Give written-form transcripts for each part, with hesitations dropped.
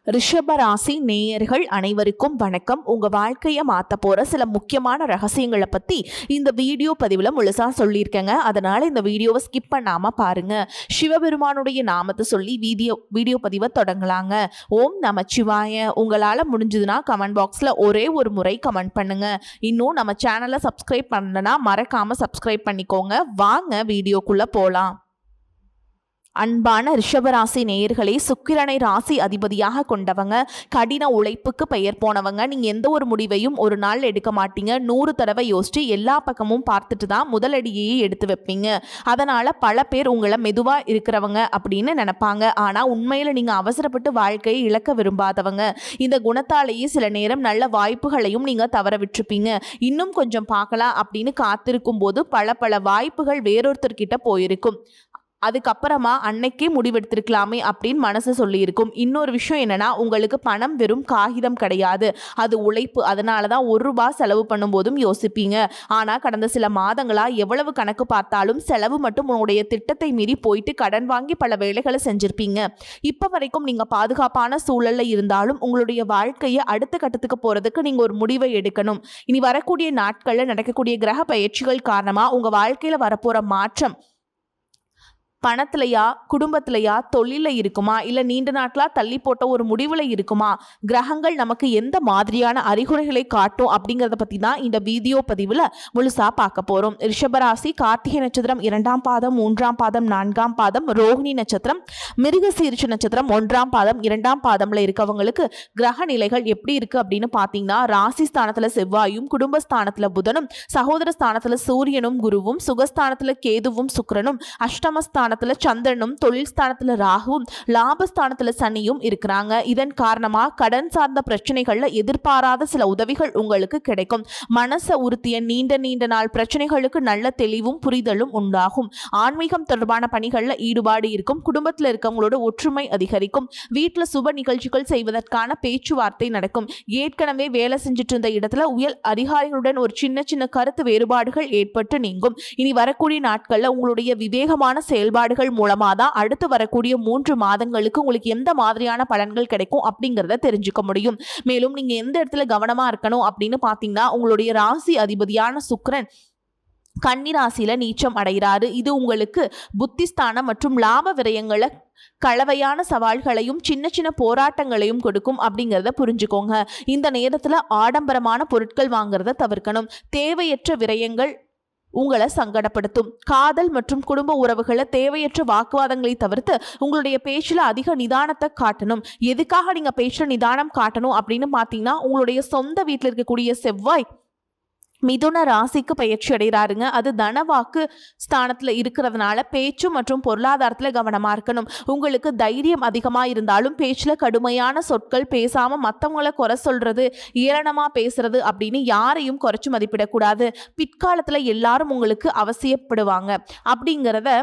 ரிஷப ராசி நேயர்கள் அனைவருக்கும் வணக்கம். உங்க வாழ்க்கையை மாற்ற போற சில முக்கியமான ரகசியங்களை பத்தி இந்த வீடியோ பதிவுல முழுசா சொல்லியிருக்கேங்க. அதனால இந்த வீடியோவை ஸ்கிப் பண்ணாம பாருங்க. சிவபெருமானுடைய நாமத்தை சொல்லி வீடியோ பதிவை தொடங்கலாங்க. ஓம் நமச்சிவாய. உங்களால முடிஞ்சதுன்னா கமெண்ட் பாக்ஸ்ல ஒரே ஒரு முறை கமெண்ட் பண்ணுங்க. இன்னும் நம்ம சேனலை சப்ஸ்கிரைப் பண்ணலன்னா மறக்காம சப்ஸ்கிரைப் பண்ணிக்கோங்க. வாங்க வீடியோக்குள்ள போலாம். அன்பான ரிஷபராசி நேயர்களே, சுக்கிரனை ராசி அதிபதியாக கொண்டவங்க, கடின உழைப்புக்கு பெயர் போனவங்க. நீங்கள் எந்த ஒரு முடிவையும் ஒரு நாள் எடுக்க மாட்டீங்க. 100 தடவை யோசிச்சு எல்லா பக்கமும் பார்த்துட்டு தான் முதலடியையே எடுத்து வைப்பீங்க. அதனால் பல பேர் உங்களை மெதுவாக இருக்கிறவங்க அப்படின்னு நினைப்பாங்க. ஆனால் உண்மையில் நீங்கள் அவசரப்பட்டு வாழ்க்கையை இழக்க விரும்பாதவங்க. இந்த குணத்தாலேயே சில நேரம் நல்ல வாய்ப்புகளையும் நீங்கள் தவற விட்டுருப்பீங்க. இன்னும் கொஞ்சம் பார்க்கலாம் அப்படின்னு காத்திருக்கும் போது பல வாய்ப்புகள் வேறொருத்தர்கிட்ட போயிருக்கும். அதுக்கப்புறமா அன்னைக்கே முடிவெடுத்திருக்கலாமே அப்படின்னு மனசு சொல்லியிருக்கும். இன்னொரு விஷயம் என்னன்னா, உங்களுக்கு பணம் வெறும் காகிதம் கிடையாது, அது உழைப்பு. அதனால தான் ₹1 செலவு பண்ணும்போதும் யோசிப்பீங்க. ஆனால் கடந்த சில மாதங்களாக எவ்வளவு கணக்கு பார்த்தாலும் செலவு மட்டும் உங்களுடைய திட்டத்தை மீறி போயிட்டு கடன் வாங்கி பல வேலைகளை செஞ்சுருப்பீங்க. இப்போ வரைக்கும் நீங்கள் பாதுகாப்பான சூழலில் இருந்தாலும் உங்களுடைய வாழ்க்கையை அடுத்த கட்டத்துக்கு போகிறதுக்கு நீங்கள் ஒரு முடிவை எடுக்கணும். இனி வரக்கூடிய நாட்களில் நடக்கக்கூடிய கிரக பயிற்சிகள் காரணமாக உங்கள் வாழ்க்கையில் வரப்போகிற மாற்றம் பணத்திலையா, குடும்பத்திலையா, தொழிலில் இருக்குமா, இல்லை நீண்ட நாட்களாக தள்ளி போட்ட ஒரு முடிவில் இருக்குமா, கிரகங்கள் நமக்கு எந்த மாதிரியான அறிகுறிகளை காட்டும் அப்படிங்கிறத பற்றி தான் இந்த வீடியோ பதிவில் முழுசாக பார்க்க போகிறோம். ரிஷபராசி கார்த்திகை நட்சத்திரம் 2ஆம் பாதம், 3ஆம் பாதம், 4ஆம் பாதம், ரோஹிணி நட்சத்திரம், மிருகசீரிஷ நட்சத்திரம் 1ஆம் பாதம், 2ஆம் பாதம்ல இருக்கவங்களுக்கு கிரக நிலைகள் எப்படி இருக்குது அப்படின்னு பார்த்தீங்கன்னா, ராசி ஸ்தானத்தில் செவ்வாயும், குடும்பஸ்தானத்தில் புதனும், சகோதர ஸ்தானத்தில் சூரியனும் குருவும், சுகஸ்தானத்தில் கேதுவும் சுக்கிரனும், அஷ்டமஸ்தான சந்திரனும், தொழில் ஸ்தானத்துல ராகுவும், லாபஸ்தானத்துல சனியும் இருக்கிறாங்க. இதன் காரணமா கடன் சார்ந்த பிரச்சனைகள்ல எதிர்பாராத சில உதவிகள் உங்களுக்கு கிடைக்கும். மனசை உறுத்திய நீண்ட நாள் பிரச்சனைகளுக்கு நல்ல தெளிவும் புரிதலும் உண்டாகும். ஆன்மீகம் தொடர்பான பணிகள்ல ஈடுபாடு இருக்கும். குடும்பத்தில் இருக்கவங்களோட ஒற்றுமை அதிகரிக்கும். வீட்டுல சுப நிகழ்ச்சிகள் செய்வதற்கான பேச்சுவார்த்தை நடக்கும். ஏற்கனவே வேலை செஞ்சுட்டு இருந்த இடத்துல உயர் அதிகாரிகளுடன் ஒரு சின்ன கருத்து வேறுபாடுகள் ஏற்பட்டு நீங்கும். இனி வரக்கூடிய நாட்கள்ல உங்களுடைய விவேகமான செயல்பாடுகள் மூலமா தான் அடுத்து வரக்கூடிய 3 மாதங்களுக்கு உங்களுக்கு எந்த மாதிரியான பலன்கள் கிடைக்கும் அப்படிங்கறத தெரிஞ்சுக்க முடியும். மேலும் நீங்க எந்த இடத்துல கவனமா இருக்கணும் அப்படின்னு பாத்தீங்கன்னா, உங்களுடைய ராசி அதிபதியான சுக்கிரன் கன்னி ராசியில நீச்சம் அடைகிறாரு. இது உங்களுக்கு புத்திஸ்தானம் மற்றும் லாப விரயங்களை கலவையான சவால்களையும் சின்ன போராட்டங்களையும் கொடுக்கும் அப்படிங்கிறத புரிஞ்சுக்கோங்க. இந்த நேரத்துல ஆடம்பரமான பொருட்கள் வாங்குறத தவிர்க்கணும். தேவையற்ற விரயங்கள் உங்களை சங்கடப்படுத்தும். காதல் மற்றும் குடும்ப உறவுகளை தேவையற்ற வாக்குவாதங்களை தவிர்த்து உங்களுடைய பேச்சில் அதிக நிதானத்தை காட்டணும். எதுக்காக நீங்க பேச்சில் நிதானம் காட்டணும் அப்படின்னு பார்த்தீங்கன்னா, உங்களுடைய சொந்த வீட்டில் இருக்கக்கூடிய செவ்வாய் மிதுன ராசிக்கு பயிற்சி அடைகிறாருங்க. அது தனவாக்கு ஸ்தானத்தில் இருக்கிறதுனால பேச்சு மற்றும் பொருளாதாரத்தில் கவனமாக இருக்கணும். உங்களுக்கு தைரியம் அதிகமாக இருந்தாலும் பேச்சில் கடுமையான சொற்கள் பேசாமல் மற்றவங்களை குறை சொல்கிறது, ஏளனமாக பேசுறது அப்படின்னு யாரையும் குறைச்சி மதிப்பிடக்கூடாது. பிற்காலத்தில் எல்லாரும் உங்களுக்கு அவசியப்படுவாங்க அப்படிங்கிறத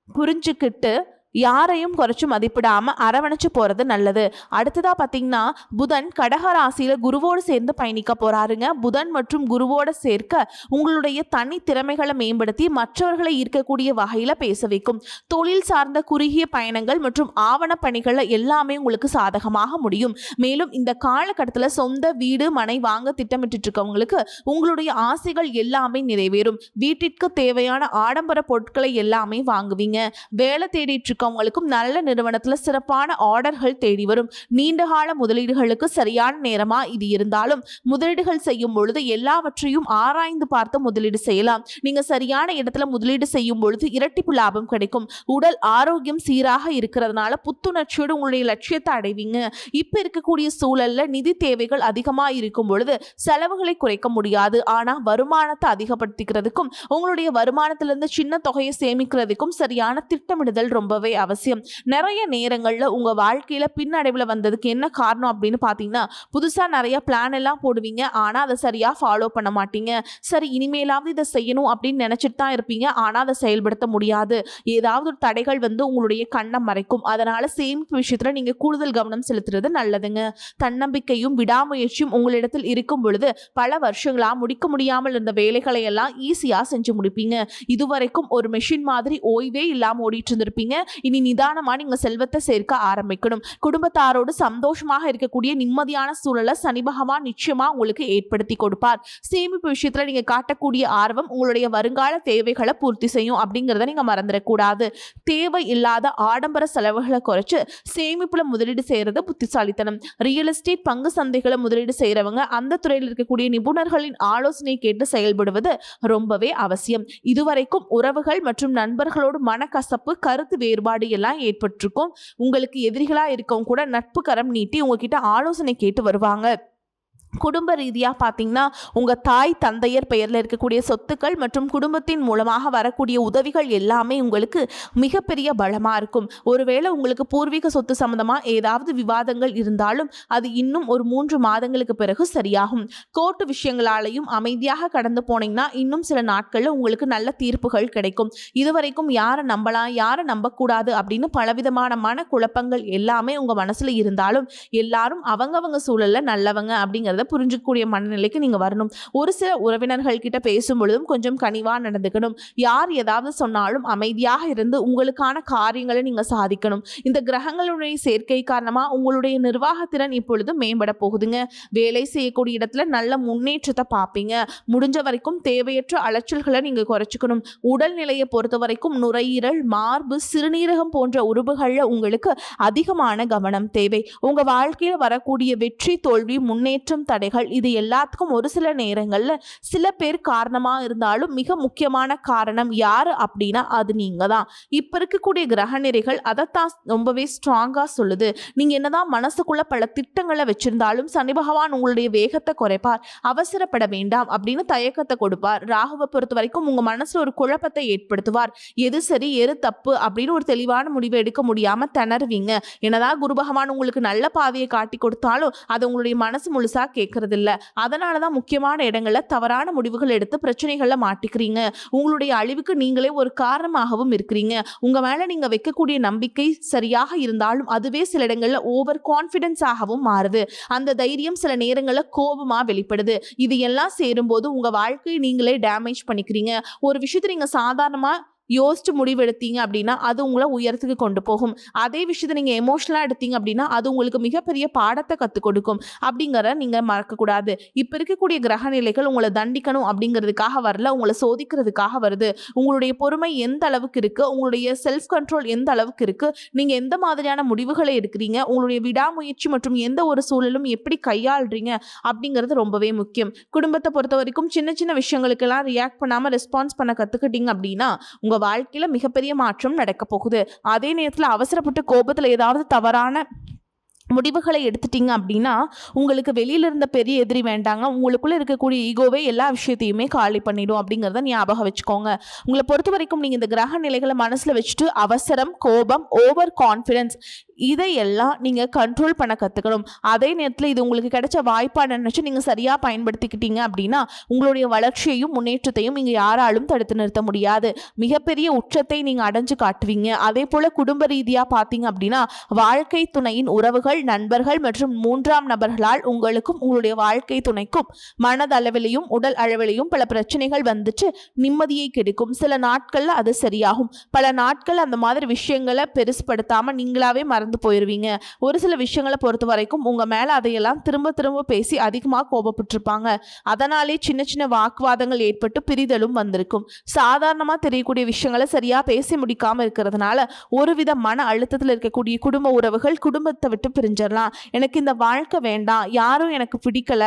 புரிஞ்சுக்கிட்டு யாரையும் குறைச்சி மதிப்பிடாம அரவணைச்சு போறது நல்லது. அடுத்ததா பார்த்தீங்கன்னா, புதன் கடக ராசியில குருவோடு சேர்ந்து பயணிக்க போறாருங்க. புதன் மற்றும் குருவோட சேர்க்க உங்களுடைய தனி திறமைகளை மேம்படுத்தி மற்றவர்களை ஈர்க்கக்கூடிய வகையில பேச வைக்கும். தொழில் சார்ந்த குறுகிய பயணங்கள் மற்றும் ஆவண பணிகள் எல்லாமே உங்களுக்கு சாதகமாக முடியும். மேலும் இந்த காலகட்டத்தில் சொந்த வீடு மனை வாங்க திட்டமிட்டு இருக்கவங்களுக்கு உங்களுடைய ஆசைகள் எல்லாமே நிறைவேறும். வீட்டிற்கு தேவையான ஆடம்பர பொருட்களை எல்லாமே வாங்குவீங்க. வேலை தேடிட்டு அவங்களுக்கும் நல்ல நிறுவனத்துல சிறப்பான ஆர்டர்கள் தேடி வரும். நீண்டகால முதலீடுகளுக்கு சரியான நேரமா இது இருந்தாலும் முதலீடுகள் செய்யும் பொழுது எல்லாவற்றையும் ஆராய்ந்து பார்த்து முதலீடு செய்யலாம். நீங்க சரியான இடத்துல முதலீடு செய்யும் பொழுது இரட்டிப்பு லாபம் கிடைக்கும். உடல் ஆரோக்கியம் சீராக இருக்கிறதுனால புத்துணர்ச்சியோடு உங்களுடைய லட்சியத்தை அடைவீங்க. இப்ப இருக்கக்கூடிய சூழல்ல நிதி தேவைகள் அதிகமா இருக்கும் பொழுது செலவுகளை குறைக்க முடியாது. ஆனா வருமானத்தை அதிகப்படுத்திக்கிறதுக்கும் உங்களுடைய வருமானத்திலிருந்து சின்ன தொகையை சேமிக்கிறதுக்கும் சரியான திட்டமிடுதல் ரொம்பவே அவசியம். நிறைய நேரங்கள்ல உங்க வாழ்க்கையில பின்னடைவுல வந்ததுக்கு என்ன காரணம் அப்படின்னு பாத்தீங்கன்னா, புதுசா நிறைய பிளான் எல்லாம் போடுவீங்க, ஆனா அதை சரியா ஃபாலோ பண்ண மாட்டீங்க. சரி இனிமேலாவது இதை செய்யணும் அப்படின்னு நினைச்சிட்டு தான் இருப்பீங்க, ஆனா அதை செயல்படுத்த முடியாது. ஏதாவது ஒரு தடைகள் வந்து உங்களுடைய கண்ணை மறைக்கும். அதனால சேமிப்பு விஷயத்துல நீங்க கூடுதல் கவனம் செலுத்துறது நல்லதுங்க. தன்னம்பிக்கையும் விடாமுயற்சியும் உங்களிடத்தில் இருக்கும் பொழுது பல வருஷங்களா முடிக்க முடியாமல் இருந்த வேலைகளை எல்லாம் ஈஸியா செஞ்சு முடிப்பீங்க. இதுவரைக்கும் ஒரு மெஷின் மாதிரி ஓய்வே இல்லாம ஓடிட்டு இருந்திருப்பீங்க. இனி நிதானமா நீங்க செல்வத்தை சேர்க்க ஆரம்பிக்கணும். குடும்பத்தாரோடு சந்தோஷமாக இருக்கக்கூடிய நிம்மதியான சூழலை சனி பகவான் நிச்சயமா உங்களுக்கு ஏற்படுத்தி கொடுப்பார். சேமிப்பு விஷயத்துல நீங்க காட்டக்கூடிய ஆர்வம் உங்களுடைய வருங்கால தேவைகளை பூர்த்தி செய்யும் அப்படிங்கிறத நீங்க மறந்துடக்கூடாது. தேவை இல்லாத ஆடம்பர செலவுகளை குறைச்சு சேமிப்புல முதலீடு செய்யறது புத்திசாலித்தனம். ரியல் எஸ்டேட், பங்கு சந்தைகளை முதலீடு செய்யறவங்க அந்த துறையில் இருக்கக்கூடிய நிபுணர்களின் ஆலோசனை கேட்டு செயல்படுவது ரொம்பவே அவசியம். இதுவரைக்கும் உறவுகள் மற்றும் நண்பர்களோடு மனக்கசப்பு, கருத்து வேறுபாடு எல்லாம் ஏற்பட்டிருக்கும். உங்களுக்கு எதிரிகளா இருக்கவும் கூட நட்பு கரம் நீட்டி உங்ககிட்ட ஆலோசனை கேட்டு வருவாங்க. குடும்ப ரீதியாக பார்த்தீங்கன்னா உங்கள் தாய் தந்தையர் பெயரில் இருக்கக்கூடிய சொத்துக்கள் மற்றும் குடும்பத்தின் மூலமாக வரக்கூடிய உதவிகள் எல்லாமே உங்களுக்கு மிகப்பெரிய பலமாக இருக்கும். ஒருவேளை உங்களுக்கு பூர்வீக சொத்து சம்பந்தமாக ஏதாவது விவாதங்கள் இருந்தாலும் அது இன்னும் ஒரு 3 மாதங்களுக்கு பிறகு சரியாகும். கோர்ட்டு விஷயங்களாலையும் அமைதியாக கடந்து போனீங்கன்னா இன்னும் சில நாட்களில் உங்களுக்கு நல்ல தீர்ப்புகள் கிடைக்கும். இதுவரைக்கும் யாரை நம்பலாம், யாரை நம்பக்கூடாது அப்படின்னு பலவிதமான மனக்குழப்பங்கள் எல்லாமே உங்கள் மனசில் இருந்தாலும் எல்லாரும் அவங்கவங்க சூழலில் நல்லவங்க அப்படிங்கிறத புரிஞ்சுக்கூடிய மனநிலைக்கு நீங்க வரணும். ஒரு சில உறவினர்கள் கிட்ட பேசும் பொழுதும் கொஞ்சம் கனிவா நடந்துக்கணும். யார் ஏதாவது சொன்னாலும் அமைதியாக இருந்து உங்களுக்கான காரியங்களை நீங்க சாதிக்கணும். இந்த கிரகங்களுடைய சேர்க்கை காரணமா உங்களுடைய நிர்வாகத்திறன் இப்பொழுது மேம்பட போகுதுங்க. வேலை செய்யக்கூடிய இடத்துல நல்ல முன்னேற்றத்தை பார்ப்பீங்க. முடிஞ்ச வரைக்கும் தேவையற்ற அலைச்சல்களை நீங்க குறைச்சிக்கணும். உடல்நிலையை பொறுத்த வரைக்கும் நுரையீரல், மார்பு, சிறுநீரகம் போன்ற உறுப்புகள்ல உங்களுக்கு அதிகமான கவனம் தேவை. உங்க வாழ்க்கையில் வரக்கூடிய வெற்றி, தோல்வி, முன்னேற்றம், தடைகள் இது எல்லாத்துக்கும் ஒரு சில நேரங்கள்ல சில பேர் காரணமா இருந்தாலும் மிக முக்கியமான காரணம் யாரு அப்படின்னா அது நீங்க தான். இப்ப இருக்கக்கூடிய கிரக நிறைகள் அதைத்தான் ரொம்பவே ஸ்ட்ராங்கா சொல்லுது. நீங்க என்னதான் மனசுக்குள்ள பல திட்டங்களை வச்சிருந்தாலும் சனி பகவான் உங்களுடைய வேகத்தை குறைப்பார். அவசரப்பட வேண்டாம் அப்படின்னு தயக்கத்தை கொடுப்பார். ராகுவை பொறுத்த வரைக்கும் உங்க மனசுல ஒரு குழப்பத்தை ஏற்படுத்துவார். எது சரி எது தப்பு அப்படின்னு ஒரு தெளிவான முடிவை எடுக்க முடியாம திணறுவீங்க. என்னதான் குரு பகவான் உங்களுக்கு நல்ல பாதையை காட்டி கொடுத்தாலும் அது உங்களுடைய மனசு முழுசா கேட்கறது இல்ல. அதனாலதான் முக்கியமான இடங்கள்ல தவறான முடிவுகள் எடுத்து பிரச்சனைகள்ல மாட்டிக்கிறீங்க. உங்களுடைய அழிவுக்கு நீங்களே ஒரு காரணமாகவும் இருக்கிறீங்க. உங்க மேல நீங்க வைக்கக்கூடிய நம்பிக்கை சரியாக இருந்தாலும் அதுவே சில இடங்கள்ல ஓவர் கான்பிடன்ஸ் ஆகவும் மாறுது. அந்த தைரியம் சில நேரங்கள்ல கோபமா வெளிப்படுது. இது எல்லாம் சேரும்போது உங்க வாழ்க்கையை நீங்களே டேமேஜ் பண்ணிக்கிறீங்க. ஒரு விஷயத்தை நீங்க சாதாரணமா யோசிச்சு முடிவெடுத்தீங்க அப்படின்னா அது உங்களை உயரத்துக்கு கொண்டு போகும். அதே விஷயத்தை நீங்க எமோஷனலா எடுத்தீங்க அப்படின்னா அது உங்களுக்கு மிகப்பெரிய பாடத்தை கற்றுக் கொடுக்கும். அப்படிங்கிறத நீங்க மறக்கக்கூடாது. இப்ப இருக்கக்கூடிய கிரக நிலைகள் உங்களை தண்டிக்கணும் அப்படிங்கிறதுக்காக வரல, உங்களை சோதிக்கிறதுக்காக வருது. உங்களுடைய பொறுமை எந்த அளவுக்கு இருக்கு, உங்களுடைய செல்ஃப் கண்ட்ரோல் எந்த அளவுக்கு இருக்கு, நீங்க எந்த மாதிரியான முடிவுகளை எடுக்கிறீங்க, உங்களுடைய விடாமுயற்சி மற்றும் எந்த ஒரு சூழலும் எப்படி கையாளுறீங்க அப்படிங்கிறது ரொம்பவே முக்கியம். குடும்பத்தை பொறுத்த வரைக்கும் சின்ன சின்ன விஷயங்களுக்கெல்லாம் ரியாக்ட் பண்ணாம ரெஸ்பான்ஸ் பண்ண கத்துக்கிட்டீங்க அப்படின்னா உங்க வாழ்க்கையில மிகப்பெரிய மாற்றம் நடக்க போகுது. அதே நேரத்தில் அவசரப்பட்டு கோபத்துல ஏதாவது தவறான முடிவுகளை எடுத்துட்டீங்க அப்படின்னா உங்களுக்கு வெளியில இருந்த பெரிய எதிரி வேண்டாங்க. உங்களுக்குள்ள இருக்கக்கூடிய ஈகோவே எல்லா விஷயத்தையுமே காலி பண்ணிடும் அப்படிங்கிறத ஞாபகம் வச்சுக்கோங்க. உங்களை பொறுத்த வரைக்கும் நீங்க இந்த கிரக நிலைகளை மனசுல வச்சுட்டு அவசரம், கோபம், ஓவர் கான்ஃபிடன்ஸ் இதையெல்லாம் நீங்க கண்ட்ரோல் பண்ண கத்துக்கணும். அதே நேரத்தில் இது உங்களுக்கு கிடைச்ச வாய்ப்பா நினைச்சு நீங்க சரியா பயன்படுத்திக்கிட்டீங்க அப்படின்னா உங்களுடைய வளர்ச்சியையும் முன்னேற்றத்தையும் நீங்க யாராலும் தடுத்து நிறுத்த முடியாது. மிகப்பெரிய உச்சத்தை நீங்க அடைஞ்சு காட்டுவீங்க. அதே போல குடும்ப ரீதியா பார்த்தீங்க அப்படின்னா வாழ்க்கை துணையின் உறவுகள், நண்பர்கள் மற்றும் 3ஆம் நபர்களால் உங்களுக்கும் உங்களுடைய வாழ்க்கை துணைக்கும் மனதளவிலையும் உடல் அளவிலையும் பல பிரச்சனைகள் வந்துச்சு நிம்மதியை கெடுக்கும். சில நாட்கள்ல அது சரியாகும். பல நாட்கள் அந்த மாதிரி விஷயங்களை பெருசுப்படுத்தாம நீங்களாவே மறந்து போயிருவீங்க. ஒரு சில விஷயங்களை பொறுத்த வரைக்கும் உங்க மேல அதையெல்லாம் திரும்ப திரும்ப பேசி அதிகமாக கோபப்பட்டிருப்பாங்க. அதனாலே சின்ன சின்ன வாக்குவாதங்கள் ஏற்பட்டு பிரிதலும் வந்திருக்கும். சாதாரணமா தெரியக்கூடிய விஷயங்களை சரியா பேசி முடிக்காம இருக்கிறதுனால ஒருவித மன அழுத்தத்தில் இருக்கக்கூடிய குடும்ப உறவுகள் குடும்பத்தை விட்டு பிரிஞ்சிடலாம். எனக்கு இந்த வாழ்க்கை வேண்டாம், யாரும் எனக்கு பிடிக்கல,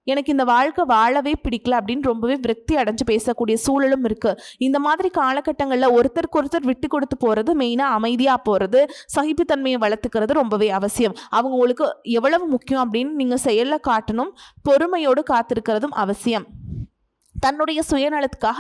எனக்கு இந்த வாழ்க்கை வாழவே பிடிக்கல அப்படின்னு ரொம்பவே விரக்தி அடைஞ்சு பேசக்கூடிய சூழலும் இருக்கு. இந்த மாதிரி காலகட்டங்களில் ஒருத்தருக்கு ஒருத்தர் விட்டு கொடுத்து போறது, மெயினா அமைதியா போறது, சகிப்புத்தன்மையை வளர்த்துக்கிறது ரொம்பவே அவசியம். அவங்க உங்களுக்கு எவ்வளவு முக்கியம் அப்படின்னு நீங்க செயல்ல காட்டணும். பொறுமையோடு காத்திருக்கிறதும் அவசியம். தன்னுடைய சுயநலத்துக்காக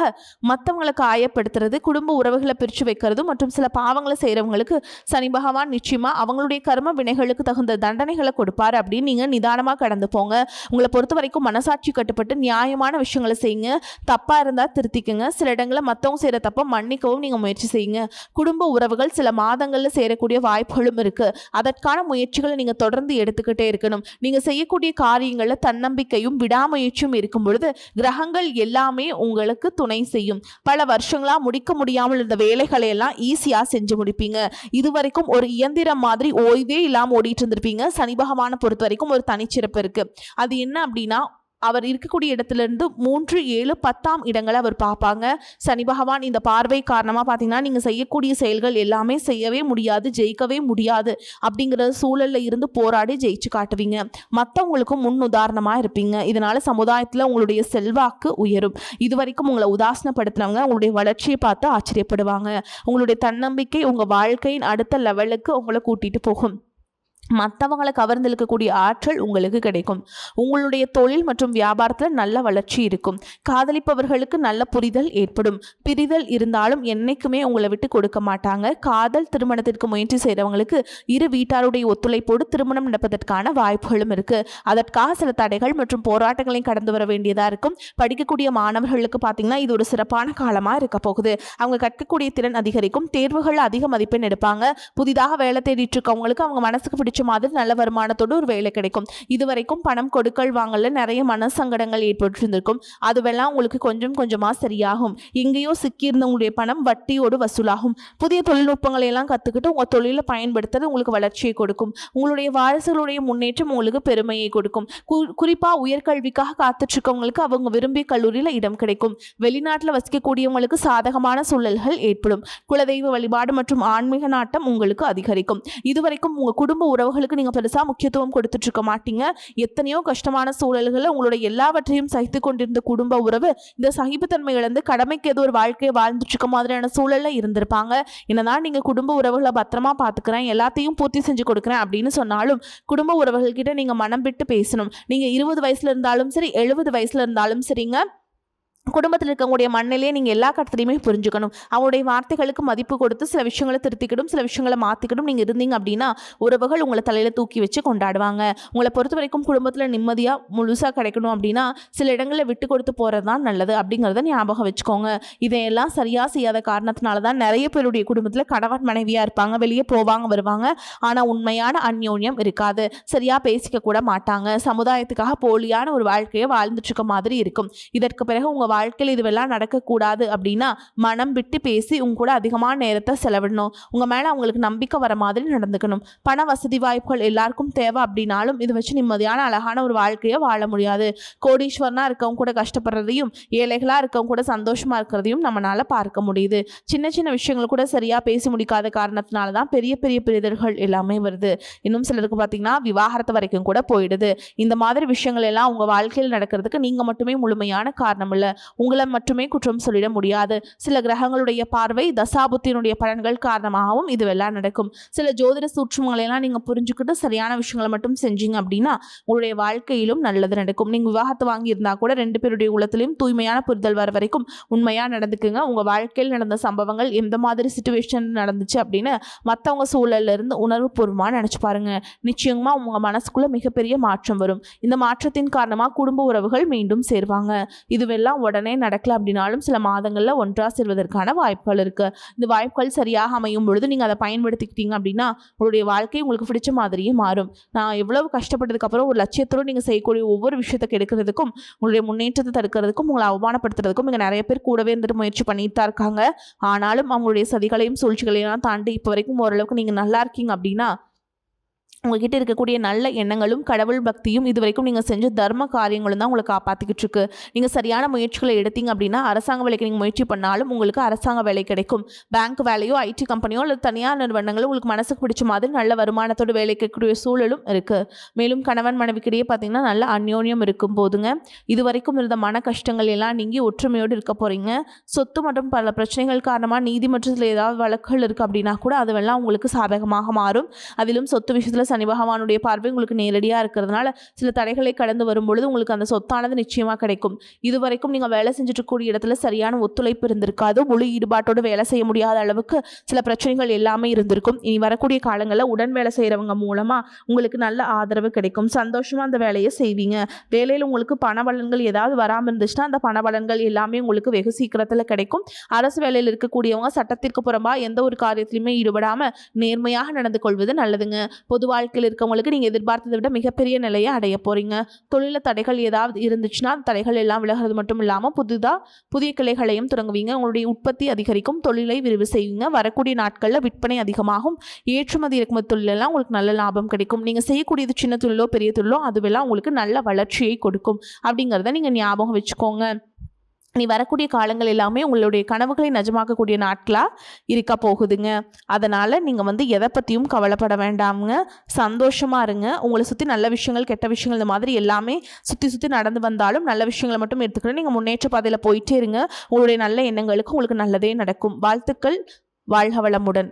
மற்றவங்களை காயப்படுத்துறது, குடும்ப உறவுகளை பிரித்து வைக்கிறது மற்றும் சில பாவங்களை செய்கிறவங்களுக்கு சனி பகவான் நிச்சயமா அவங்களுடைய கர்ம வினைகளுக்கு தகுந்த தண்டனைகளை கொடுப்பாரு அப்படின்னு நீங்கள் நிதானமாக கடந்து போங்க. உங்களை பொறுத்த வரைக்கும் மனசாட்சி கட்டுப்பட்டு நியாயமான விஷயங்களை செய்யுங்க. தப்பாக இருந்தால் திருத்திக்குங்க. சில இடங்களில் மற்றவங்க செய்கிற தப்பை மன்னிக்கவும் நீங்கள் முயற்சி செய்யுங்க. குடும்ப உறவுகள் சில மாதங்களில் சேரக்கூடிய வாய்ப்புகளும் இருக்குது. அதற்கான முயற்சிகளை நீங்கள் தொடர்ந்து எடுத்துக்கிட்டே இருக்கணும். நீங்கள் செய்யக்கூடிய காரியங்களில் தன்னம்பிக்கையும் விடாமுயற்சியும் இருக்கும் பொழுது கிரகங்கள் எல்லாமே உங்களுக்கு துணை செய்யும். பல வருஷங்களா முடிக்க முடியாமல் இருந்த வேலைகளை எல்லாம் ஈஸியா செஞ்சு முடிப்பீங்க. இதுவரைக்கும் ஒரு இயந்திரம் மாதிரி ஓய்வே இல்லாம ஓடிட்டு இருந்திருப்பீங்க. சனி பகவானை பொறுத்த வரைக்கும் ஒரு தனிச்சிறப்பு இருக்கு. அது என்ன அப்படின்னா, அவர் இருக்கக்கூடிய இடத்திலிருந்து 3, 7, 10ஆம் இடங்களை அவர் பார்ப்பாங்க. சனி பகவான் இந்த பார்வை காரணமாக பார்த்தீங்கன்னா, நீங்கள் செய்யக்கூடிய செயல்கள் எல்லாமே செய்யவே முடியாது, ஜெயிக்கவே முடியாது அப்படிங்கிற சூழலில் இருந்து போராடி ஜெயிச்சு காட்டுவீங்க. மற்றவங்களுக்கும் முன் உதாரணமாக இருப்பீங்க. இதனால சமுதாயத்தில் உங்களுடைய செல்வாக்கு உயரும். இதுவரைக்கும் உங்களை உதாசனப்படுத்தினவங்க உங்களுடைய வளர்ச்சியை பார்த்து ஆச்சரியப்படுவாங்க. உங்களுடைய தன்னம்பிக்கை உங்கள் வாழ்க்கையின் அடுத்த லெவலுக்கு உங்களை கூட்டிட்டு போகும். மற்றவங்களை கவர்ந்தெழுக்கக்கூடிய ஆற்றல் உங்களுக்கு கிடைக்கும். உங்களுடைய தொழில் மற்றும் வியாபாரத்தில் நல்ல வளர்ச்சி இருக்கும். காதலிப்பவர்களுக்கு நல்ல புரிதல் ஏற்படும். பிரிதல் இருந்தாலும் என்னைக்குமே உங்களை விட்டு கொடுக்க மாட்டாங்க. காதல் திருமணத்திற்கு முயற்சி செய்கிறவங்களுக்கு இரு வீட்டாருடைய ஒத்துழைப்போடு திருமணம் நடப்பதற்கான வாய்ப்புகளும் இருக்கு. அதற்காக சில தடைகள் மற்றும் போராட்டங்களையும் கடந்து வர வேண்டியதாக இருக்கும். படிக்கக்கூடிய மாணவர்களுக்கு பார்த்தீங்கன்னா இது ஒரு சிறப்பான காலமாக இருக்க போகுது. அவங்க கற்கக்கூடிய திறன் அதிகரிக்கும். தேர்வுகள் அதிக மதிப்பெண் எடுப்பாங்க. புதிதாக வேலை தேடிட்டு இருக்கவங்களுக்கு அவங்க மனசுக்கு பிடிச்ச மாதிரி நல்ல வருமானத்தோடு ஒரு வேலை கிடைக்கும். இதுவரைக்கும் பணம் கொடுக்கல் வாங்கல நிறைய மனசங்கடங்கள் ஏற்பட்டிருந்திருக்கும். அதுவெல்லாம் உங்களுக்கு கொஞ்சம் கொஞ்சமா சரியாகும். எங்கேயோ சிக்கியிருந்த உங்களுடைய பணம் வட்டியோடு வசூலாகும். புதிய தொழில்நுட்பங்களை எல்லாம் கத்துக்கிட்டு உங்க தொழிலை பயன்படுத்துறது உங்களுக்கு வளர்ச்சியை கொடுக்கும். உங்களுடைய வாரிசுகளுடைய முன்னேற்றம் உங்களுக்கு பெருமையை கொடுக்கும். குறிப்பா உயர்கல்விக்காக காத்துட்டு இருக்கவங்களுக்கு அவங்க விரும்பிய கல்லூரியில இடம் கிடைக்கும். வெளிநாட்டில் வசிக்கக்கூடியவங்களுக்கு சாதகமான சூழல்கள் ஏற்படும். குலதெய்வ வழிபாடு மற்றும் ஆன்மீக நாட்டம் உங்களுக்கு அதிகரிக்கும். இதுவரைக்கும் உங்க குடும்ப உறவுகளுக்கு நீங்க பெருசா முக்கியத்துவம் கொடுத்துட்டு இருக்க மாட்டீங்க. எத்தனையோ கஷ்டமான சூழல்களை உங்களோட எல்லாவற்றையும் சகித்து கொண்டிருந்த குடும்ப உறவு இந்த சகிப்புத்தன்மை இழந்து கடமைக்கு ஏதோ ஒரு வாழ்க்கையை வாழ்ந்துட்டு இருக்க மாதிரியான சூழல்ல இருந்திருப்பாங்க. என்னதான் நீங்க குடும்ப உறவுகளை பத்திரமா பாத்துக்கிறேன், எல்லாத்தையும் பூர்த்தி செஞ்சு கொடுக்குறேன் அப்படின்னு சொன்னாலும் குடும்ப உறவுகள்கிட்ட நீங்க மனம் விட்டு பேசணும். நீங்க 20 வயசுல இருந்தாலும் சரி, 70 வயசுல இருந்தாலும் சரிங்க, குடும்பத்தில் இருக்கக்கூடிய மண்ணிலேயே நீங்கள் எல்லா கட்டத்திலையுமே புரிஞ்சுக்கணும். அவங்களுடைய வார்த்தைகளுக்கு மதிப்பு கொடுத்து சில விஷயங்களை திருத்திக்கிடும், சில விஷயங்களை மாற்றிக்கிடும் நீங்கள் இருந்தீங்க அப்படின்னா உறவுகள் உங்களை தலையில் தூக்கி வச்சு கொண்டாடுவாங்க. உங்களை பொறுத்த வரைக்கும் குடும்பத்தில் நிம்மதியாக முழுசாக கிடைக்கணும் அப்படின்னா சில இடங்களில் விட்டு கொடுத்து போகிறது தான் நல்லது அப்படிங்கிறத ஞாபகம் வச்சுக்கோங்க. இதையெல்லாம் சரியாக செய்யாத காரணத்தினால தான் நிறைய பேருடைய குடும்பத்தில் கணவன் மனைவியாக இருப்பாங்க, வெளியே போவாங்க வருவாங்க, ஆனால் உண்மையான அந்யோன்யம் இருக்காது. சரியாக பேசிக்க கூட மாட்டாங்க. சமுதாயத்துக்காக போலியான ஒரு வாழ்க்கையை வாழ்ந்துட்டு இருக்க மாதிரி இருக்கும். இதற்கு பிறகு உங்கள் வாழ்க்கையில் இதுவெல்லாம் நடக்கக்கூடாது அப்படின்னா மனம் விட்டு பேசி உங்க கூட அதிகமான நேரத்தை செலவிடணும். உங்க மேல அவங்களுக்கு நம்பிக்கை வர மாதிரி நடந்துக்கணும். பண வசதி வாய்ப்புகள் எல்லாருக்கும் தேவை அப்படின்னாலும் இதை வச்சு நிம்மதியான அழகான ஒரு வாழ்க்கையை வாழ முடியாது. கோடீஸ்வரனா இருக்கவங்க கூட கஷ்டப்படுறதையும் ஏழைகளா இருக்கவங்க கூட சந்தோஷமா இருக்கிறதையும் நம்மளால பார்க்க முடியுது. சின்ன சின்ன விஷயங்கள் கூட சரியா பேசி முடிக்காத காரணத்தினால தான் பெரிய பெரிய பிரிதல்கள் எல்லாமே வருது. இன்னும் சிலருக்கு பார்த்தீங்கன்னா விவாகரத்து வரைக்கும் கூட போயிடுது. இந்த மாதிரி விஷயங்கள் எல்லாம் உங்க வாழ்க்கையில் நடக்கிறதுக்கு நீங்க மட்டுமே முழுமையான காரணம் இல்லை. உங்களை மட்டுமே குற்றம் சொல்லிட முடியாது. சில கிரகங்களுடைய பார்வை, தசாபுத்தினுடைய பலன்கள் காரணமாகவும் இதுவெல்லாம் நடக்கும். சில ஜோதிட சூட்சுமங்களை எல்லாம் நீங்க புரிஞ்சுக்கிட்டு சரியான விஷயங்களை மட்டும் செஞ்சீங்க அப்படின்னா உங்களுடைய வாழ்க்கையிலும் நல்லது நடக்கும். நீங்க விவாகத்து வாங்கி இருந்தா கூட 2 பேருடைய உள்ளத்திலையும் தூய்மையான புரிதல் வர வரைக்கும் உண்மையா நடந்துக்குங்க. உங்க வாழ்க்கையில் நடந்த சம்பவங்கள் எந்த மாதிரி சிச்சுவேஷன் நடந்துச்சு அப்படின்னு மற்றவங்க சூழல்ல இருந்து உணர்வு பூர்வமா நினைச்சு பாருங்க. நிச்சயமா உங்க மனசுக்குள்ள மிகப்பெரிய மாற்றம் வரும். இந்த மாற்றத்தின் காரணமா குடும்ப உறவுகள் மீண்டும் சேர்வாங்க. இதுவெல்லாம் உடனே நடக்கல அப்படின்னாலும் சில மாதங்கள்ல ஒன்றா செல்வதற்கான வாய்ப்புகள் இருக்கு. இந்த வாய்ப்புகள் சரியாக அமையும் பொழுது நீங்க அதை பயன்படுத்திக்கிட்டீங்க அப்படின்னா உங்களுடைய வாழ்க்கை உங்களுக்கு பிடிச்ச மாதிரியே மாறும். நான் எவ்வளவு கஷ்டப்பட்டதுக்கு அப்புறம் ஒரு லட்சியத்தோடு நீங்க செய்யக்கூடிய ஒவ்வொரு விஷயத்தை கெடுக்கிறதுக்கும் உங்களுடைய முன்னேற்றத்தை தடுக்கிறதுக்கும் உங்களை அவமானப்படுத்துறதுக்கும் இங்க நிறைய பேர் கூடவே இருந்துட்டு முயற்சி பண்ணிட்டு தான் இருக்காங்க. ஆனாலும் அவங்களுடைய சதிகளையும் சூழ்ச்சிகளையும் தாண்டி இப்போ வரைக்கும் ஓரளவுக்கு நீங்க நல்லா இருக்கீங்க அப்படின்னா உங்ககிட்ட இருக்கக்கூடிய நல்ல எண்ணங்களும் கடவுள் பக்தியும் இதுவரைக்கும் நீங்கள் செஞ்ச தர்ம காரியங்களும் தான் உங்களை காப்பாற்றிக்கிட்டு இருக்கு. நீங்கள் சரியான முயற்சிகளை எடுத்தீங்க அப்படின்னா அரசாங்க வேலைக்கு நீங்கள் முயற்சி பண்ணாலும் உங்களுக்கு அரசாங்க வேலை கிடைக்கும். பேங்க் வேலையோ, ஐடி கம்பெனியோ அல்லது தனியார் நிறுவனங்களோ உங்களுக்கு மனசுக்கு பிடிச்ச மாதிரி நல்ல வருமானத்தோடு வேலை கேட்கக்கூடிய சூழலும் இருக்குது. மேலும் கணவன் மனைவிக்கிடையே பார்த்தீங்கன்னா நல்ல அந்யோன்யம் இருக்கும் போதுங்க இதுவரைக்கும் இருந்த மன கஷ்டங்கள் எல்லாம் நீங்கி ஒற்றுமையோடு இருக்க போகிறீங்க. சொத்து மற்றும் பல பிரச்சனைகள் காரணமாக நீதிமன்றத்தில் ஏதாவது வழக்குகள் இருக்குது அப்படின்னா கூட அதுவெல்லாம் உங்களுக்கு சாதகமாக மாறும். அதிலும் சொத்து விஷயத்தில் சனி பகவானுடைய பார்வை உங்களுக்கு நேரடியாக இருக்கிறதுனால சில தடைகளை கடந்து வரும்பொழுது உங்களுக்கு அந்த சொத்தானது நிச்சயமாக கிடைக்கும். இதுவரைக்கும் நீங்கள் வேலை செஞ்சுட்டு இருக்கக்கூடிய இடத்துல சரியான ஒத்துழைப்பு இருந்திருக்காது. முழு ஈடுபாட்டோடு வேலை செய்ய முடியாத அளவுக்கு சில பிரச்சனைகள் எல்லாமே இருந்திருக்கும். இனி வரக்கூடிய காலங்களில் உடன் வேலை செய்கிறவங்க மூலமாக உங்களுக்கு நல்ல ஆதரவு கிடைக்கும். சந்தோஷமாக அந்த வேலையை செய்வீங்க. வேலையில் உங்களுக்கு பண பலன்கள் ஏதாவது வராமல் இருந்துச்சுன்னா அந்த பண பலன்கள் எல்லாமே உங்களுக்கு வெகு சீக்கிரத்தில் கிடைக்கும். அரசு வேலையில் இருக்கக்கூடியவங்க சட்டத்திற்கு புறம்பாக எந்த ஒரு காரியத்திலையுமே ஈடுபடாமல் நேர்மையாக நடந்து கொள்வது நல்லதுங்க. பொதுவாக வாழ்க்கையில் இருக்கவங்களுக்கு நீங்கள் எதிர்பார்த்ததை விட மிகப்பெரிய நிலையை அடைய போகிறீங்க. தொழிலில் தடைகள் ஏதாவது இருந்துச்சுன்னா அந்த தடைகள் எல்லாம் விலகிறது மட்டும் இல்லாமல் புதிய கிளைகளையும் தொடங்குவீங்க. உங்களுடைய உற்பத்தி அதிகரிக்கும், தொழிலை விரிவு செய்வீங்க. வரக்கூடிய நாட்களில் விற்பனை அதிகமாகும். ஏற்றுமதி இறக்குமதி தொழிலெல்லாம் உங்களுக்கு நல்ல லாபம் கிடைக்கும். நீங்கள் செய்யக்கூடியது சின்ன தொழிலோ பெரிய தொழிலோ அதுவெல்லாம் உங்களுக்கு நல்ல வளர்ச்சியை கொடுக்கும் அப்படிங்கிறத நீங்கள் ஞாபகம் வச்சுக்கோங்க. நீ வரக்கூடிய காலங்கள் எல்லாமே உங்களுடைய கனவுகளை நிஜமாக்கக்கூடிய நாட்களாக இருக்க போகுதுங்க. அதனால் நீங்கள் எதை பற்றியும் கவலைப்பட வேண்டாமுங்க. சந்தோஷமாக இருங்க. உங்களை சுற்றி நல்ல விஷயங்கள் கெட்ட விஷயங்கள் இந்த மாதிரி எல்லாமே சுற்றி நடந்து வந்தாலும் நல்ல விஷயங்களை மட்டும் எடுத்துக்கிட்டு நீங்கள் முன்னேற்ற பாதையில் போயிட்டே இருங்க. உங்களுடைய நல்ல எண்ணங்களுக்கு உங்களுக்கு நல்லதே நடக்கும். வாழ்த்துக்கள். வாழ்க வளமுடன்.